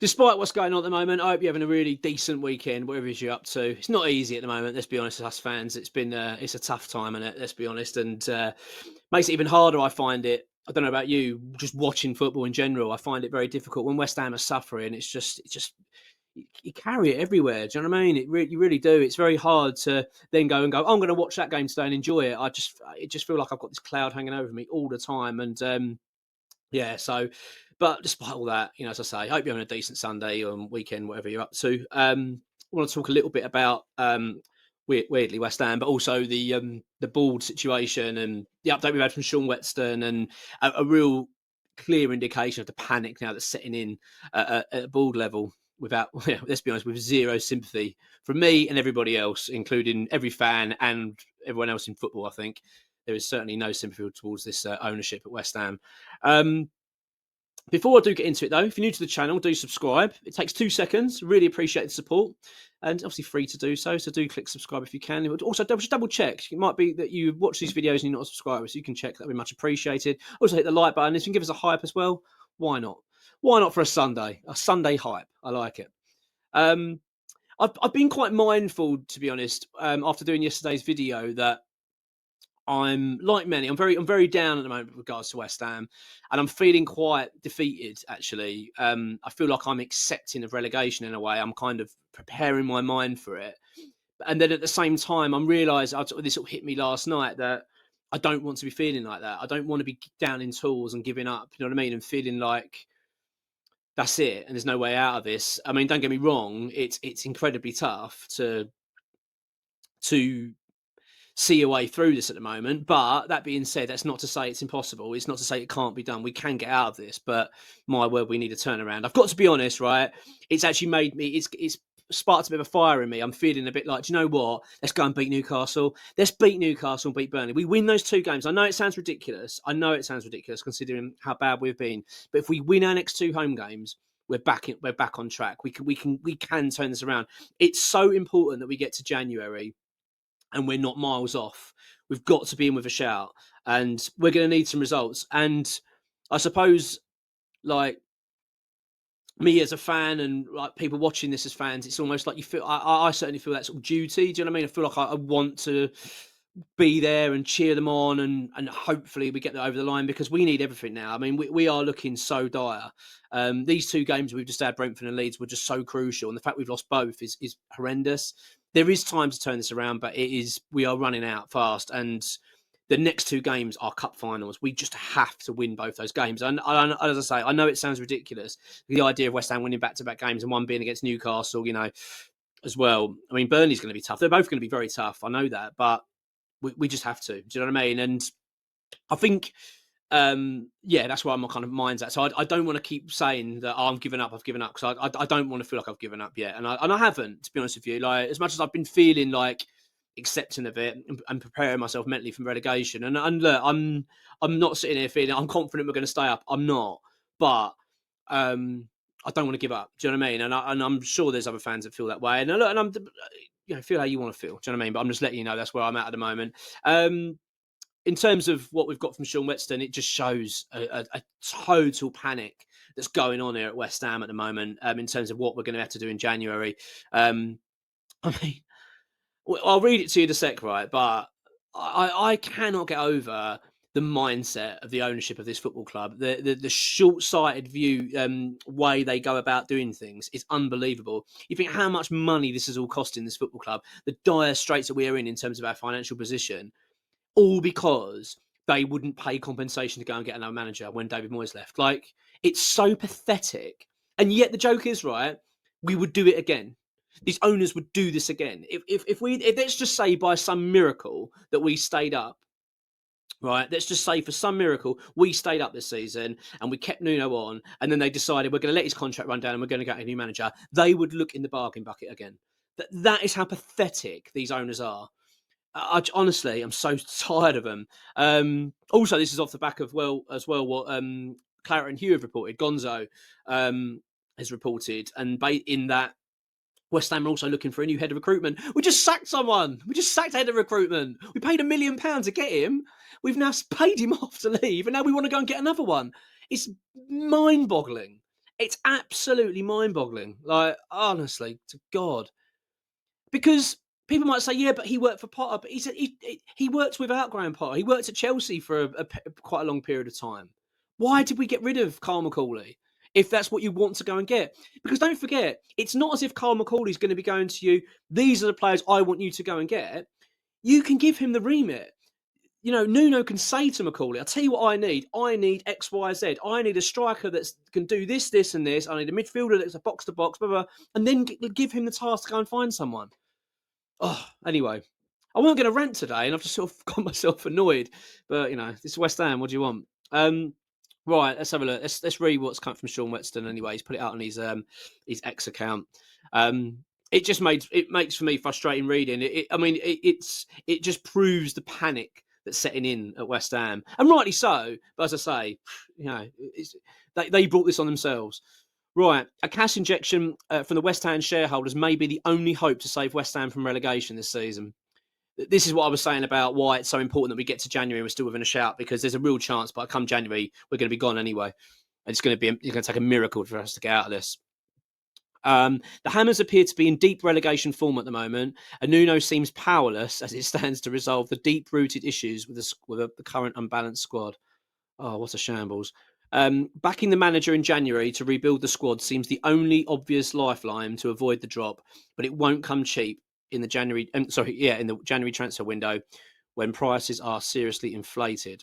despite what's going on at the moment, I hope you're having a really decent weekend, whatever it is you're up to. It's not easy at the moment, let's be honest, as us fans. It's been it's a tough time, and let's be honest, and makes it even harder. I find it. I don't know about you, just watching football in general. I find it very difficult when West Ham are suffering. It's just you carry it everywhere. Do you know what I mean? You really do. It's very hard to then go and go, oh, I'm going to watch that game today and enjoy it. It just feel like I've got this cloud hanging over me all the time, and yeah. So, but despite all that, as I say, I hope you're having a decent Sunday or weekend, whatever you're up to. I want to talk a little bit about weirdly West Ham, but also the board situation and the update we've had from Sean Whetstone, and a real clear indication of the panic now that's setting in at board level. Without, let's be honest, with zero sympathy from me and everybody else, including every fan and everyone else in football. I think there is certainly no sympathy towards this ownership at West Ham. Before I do get into it, though, if you're new to the channel, do subscribe. It takes 2 seconds. Really appreciate the support. And obviously free to do so. So do click subscribe if you can. Also, just double check. It might be that you watch these videos and you're not a subscriber, so you can check. That'd be much appreciated. Also, hit the like button. If you can give us a hype as well, why not? Why not for a Sunday? A Sunday hype. I like it. I've been quite mindful, to be honest, after doing yesterday's video, that I'm like many. I'm very down at the moment with regards to West Ham, and I'm feeling quite defeated. Actually, I feel like I'm accepting of relegation in a way. I'm kind of preparing my mind for it, and then at the same time, I'm realising this will hit me last night that I don't want to be feeling like that. I don't want to be down in tools and giving up. You know what I mean? And feeling like that's it and there's no way out of this. I mean, don't get me wrong, it's incredibly tough to see a way through this at the moment. But that being said, that's not to say it's impossible. It's not to say it can't be done. We can get out of this, but my word, we need a turnaround. I've got to be honest, right? It's actually made me, it's sparked a bit of a fire in me. I'm feeling a bit like, do you know what? Let's go and beat Newcastle. Let's beat Newcastle and beat Burnley. We win those 2 games. I know it sounds ridiculous. Considering how bad we've been. But if we win our next 2 home games, we're back on track. We can turn this around. It's so important that we get to January and we're not miles off. We've got to be in with a shout, and we're going to need some results. And I suppose, like, me as a fan and like people watching this as fans, it's almost like you feel. I certainly feel that sort of duty. Do you know what I mean? I feel like I want to be there and cheer them on, and hopefully we get that over the line, because we need everything now. I mean, we are looking so dire. These 2 games we've just had, Brentford and Leeds, were just so crucial, and the fact we've lost both is horrendous. There is time to turn this around, but we are running out fast, and the next 2 games are cup finals. We just have to win both those games. And as I say, I know it sounds ridiculous, the idea of West Ham winning back-to-back games and one being against Newcastle, as well. I mean, Burnley's going to be tough. They're both going to be very tough. I know that, but we just have to. Do you know what I mean? And I think, that's where my kind of mind's at. So I don't want to keep saying that I've given up, because I don't want to feel like I've given up yet. And I haven't, to be honest with you. Like, as much as I've been feeling like accepting of it and preparing myself mentally from relegation. And look, I'm not sitting here feeling I'm confident we're going to stay up. I'm not. But I don't want to give up. Do you know what I mean? And I'm sure there's other fans that feel that way. And look, and I'm feel how you want to feel. Do you know what I mean? But I'm just letting you know that's where I'm at the moment. In terms of what we've got from Sean Whetstone, it just shows a total panic that's going on here at West Ham at the moment, in terms of what we're going to have to do in January. I mean, I'll read it to you in a sec, right? But I cannot get over the mindset of the ownership of this football club. The short-sighted view way they go about doing things is unbelievable. You think how much money this is all costing this football club, the dire straits that we are in terms of our financial position, all because they wouldn't pay compensation to go and get another manager when David Moyes left. Like, it's so pathetic. And yet the joke is, right, we would do it again. These owners would do this again. If let's just say by some miracle that we stayed up, right? Let's just say for some miracle we stayed up this season and we kept Nuno on, and then they decided we're going to let his contract run down and we're going to get a new manager. They would look in the bargain bucket again. That is how pathetic these owners are. Honestly, I'm so tired of them. Also, this is off the back of what Claret and Hugh have reported. Gonzo has reported, and in that, West Ham are also looking for a new head of recruitment. We just sacked someone. We just sacked head of recruitment. We paid £1 million to get him. We've now paid him off to leave, and now we want to go and get another one. It's mind-boggling. It's absolutely mind-boggling. Like, honestly, to God. Because people might say, yeah, but he worked for Potter. But he said he worked without Graham Potter. He worked at Chelsea for quite a long period of time. Why did we get rid of Carl McCauley if that's what you want to go and get? Because don't forget, it's not as if Carl McCauley's going to be going to you, these are the players I want you to go and get. You can give him the remit. You know, Nuno can say to McCauley, I'll tell you what I need. I need X, Y, Z. I need a striker that can do this, this, and this. I need a midfielder that's a box-to-box, blah, blah, and then give him the task to go and find someone. Oh, anyway, I wasn't going to rant today, and I've just sort of got myself annoyed. But, you know, this is West Ham. What do you want? Right, let's have a look. Let's read what's come from Sean Whetstone anyway. He's put it out on his X account. It makes for me frustrating reading. It just proves the panic that's setting in at West Ham, and rightly so. But as I say, you know, they brought this on themselves. Right, a cash injection from the West Ham shareholders may be the only hope to save West Ham from relegation this season. This is what I was saying about why it's so important that we get to January and we're still within a shout, because there's a real chance by come January we're going to be gone anyway. And it's going to take a miracle for us to get out of this. The Hammers appear to be in deep relegation form at the moment, and Nuno seems powerless as it stands to resolve the deep-rooted issues with the current unbalanced squad. Oh, what a shambles. Backing the manager in January to rebuild the squad seems the only obvious lifeline to avoid the drop, but it won't come cheap in the January transfer window when prices are seriously inflated.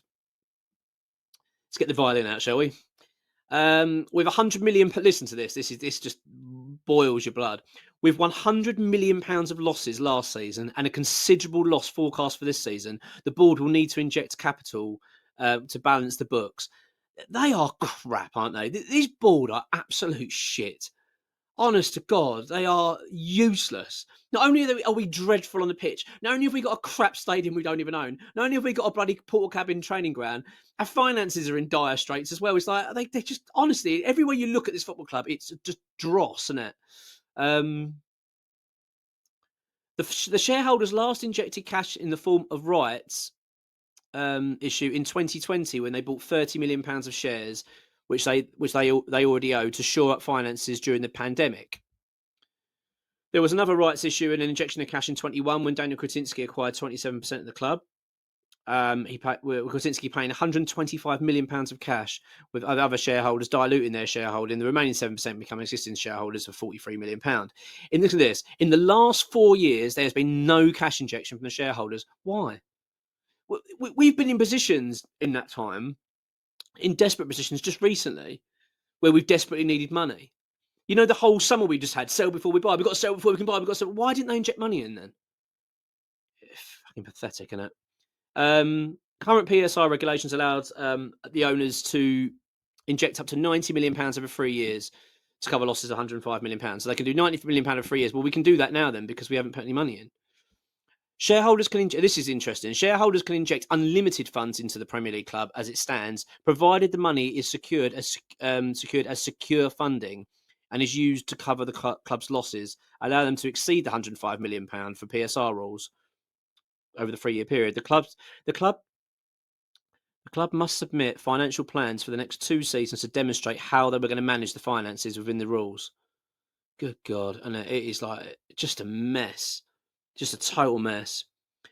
Let's get the violin out, shall we? With 100 million, listen to this. This just boils your blood. With 100 million pounds of losses last season and a considerable loss forecast for this season, the board will need to inject capital to balance the books. They are crap, aren't they? These board are absolute shit. Honest to God, they are useless. Not only are we dreadful on the pitch, not only have we got a crap stadium we don't even own, not only have we got a bloody portal cabin training ground, our finances are in dire straits as well. It's like they just, honestly, everywhere you look at this football club, it's just dross, isn't it? The shareholders last injected cash in the form of rights issue in 2020 when they bought 30 million pounds of shares, which they already owe, to shore up finances during the pandemic. There was another rights issue and an injection of cash in 21 when Daniel Krasinski acquired 27% of the club. Krasinski paying 125 million pounds of cash, with other shareholders diluting their shareholding. The remaining 7% becoming existing shareholders for 43 million pound. And look at this: in the last 4 years, there has been no cash injection from the shareholders. Why? We've been in positions in that time, in desperate positions just recently, where we've desperately needed money. You know, the whole summer we just had, sell before we buy. We've got to sell before we can buy. We've got to sell. Why didn't they inject money in then? It's fucking pathetic, isn't it? Current PSI regulations allowed the owners to inject up to 90 million pounds over 3 years to cover losses of 105 million pounds. So they can do 90 million pounds over 3 years. Well, we can do that now then, because we haven't put any money in. Shareholders can this is interesting. Shareholders can inject unlimited funds into the Premier League club as it stands, provided the money is secured as secure funding and is used to cover the club's losses, allow them to exceed the 105 million pound for PSR rules over the 3-year period. The club must submit financial plans for the next 2 seasons to demonstrate how they were going to manage the finances within the rules. Good God, and it is like just a mess. Just a total mess.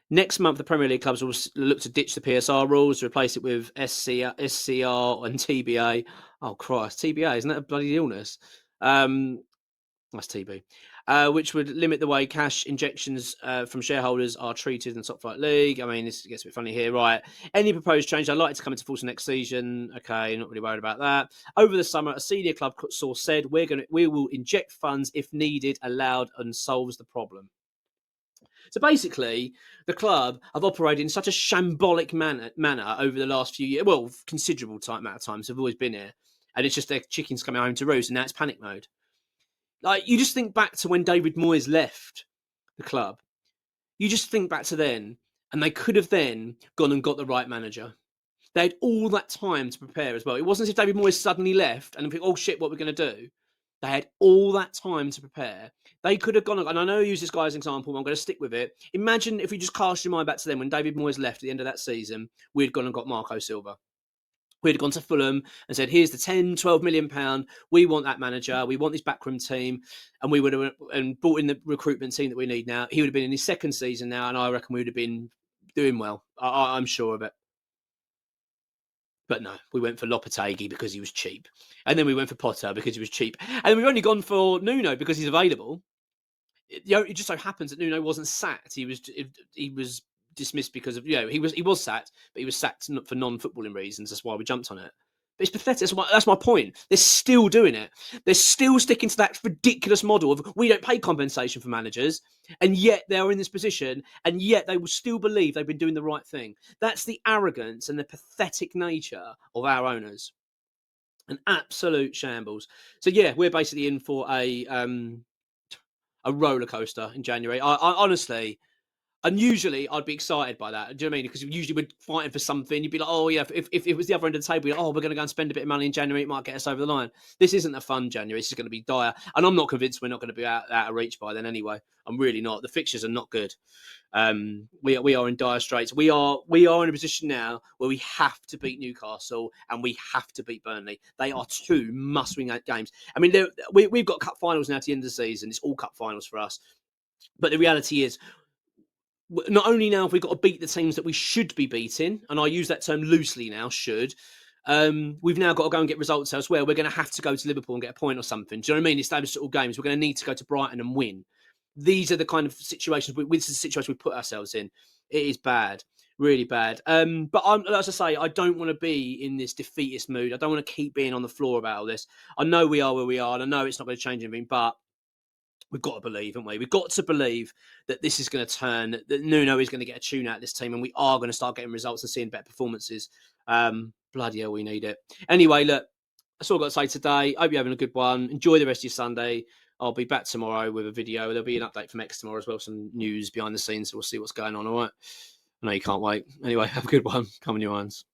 Next month, the Premier League clubs will look to ditch the PSR rules, replace it with SCR and TBA. Oh, Christ, TBA, isn't that a bloody illness? That's TB. Which would limit the way cash injections from shareholders are treated in the top flight league. I mean, this gets a bit funny here, right? Any proposed change, I'd like it to come into force next season. Okay, not really worried about that. Over the summer, a senior club source said, we will inject funds if needed, allowed, and solves the problem. So basically, the club have operated in such a shambolic manner over the last few years. Well, considerable amount of times have always been here, and it's just their chickens coming home to roost, and now it's panic mode. Like, you just think back to when David Moyes left the club. You just think back to then, and they could have then gone and got the right manager. They had all that time to prepare as well. It wasn't as if David Moyes suddenly left and think, oh shit, what we're going to do. They had all that time to prepare. They could have gone, and I know I use this guy as an example, but I'm going to stick with it. Imagine if you just cast your mind back to them when David Moyes left at the end of that season, we'd gone and got Marco Silva. We'd have gone to Fulham and said, here's the 10, 12 million pound. We want that manager. We want this backroom team. And we would have and brought in the recruitment team that we need now. He would have been in his second season now. And I reckon we would have been doing well. I'm sure of it. But no, we went for Lopetegui because he was cheap. And then we went for Potter because he was cheap. And we've only gone for Nuno because he's available. It just so happens that Nuno wasn't sacked. He was dismissed because of he was sacked, but he was sacked for non-footballing reasons. That's why we jumped on it. But it's pathetic. That's my point. They're still doing it. They're still sticking to that ridiculous model of we don't pay compensation for managers, and yet they're in this position, and yet they will still believe they've been doing the right thing. That's the arrogance and the pathetic nature of our owners. An absolute shambles. So yeah, we're basically in for a roller coaster in January. I honestly, and usually I'd be excited by that. Do you know what I mean? Because usually we're fighting for something. You'd be like, oh yeah, if it was the other end of the table, we're going to go and spend a bit of money in January. It might get us over the line. This isn't a fun January. This is going to be dire. And I'm not convinced we're not going to be out of reach by then anyway. I'm really not. The fixtures are not good. We are in dire straits. We are in a position now where we have to beat Newcastle and we have to beat Burnley. They are two must-win games. I mean, we've got cup finals now at the end of the season. It's all cup finals for us. But the reality is, not only now have we got to beat the teams that we should be beating, and I use that term loosely now, should, we've now got to go and get results elsewhere. We're going to have to go to Liverpool and get a point or something. Do you know what I mean? It's those sort of games. We're going to need to go to Brighton and win. These are the kind of situations, this is the situation we put ourselves in. It is bad, really bad. But as I say, I don't want to be in this defeatist mood. I don't want to keep being on the floor about all this. I know we are where we are, and I know it's not going to change anything, but we've got to believe, haven't we? We've got to believe that this is going to turn, that Nuno is going to get a tune out of this team, and we are going to start getting results and seeing better performances. Bloody hell, we need it. Anyway, look, that's all I've got to say today. Hope you're having a good one. Enjoy the rest of your Sunday. I'll be back tomorrow with a video. There'll be an update from X tomorrow as well, some news behind the scenes. So we'll see what's going on, all right? I know you can't wait. Anyway, have a good one. Come on, your irons.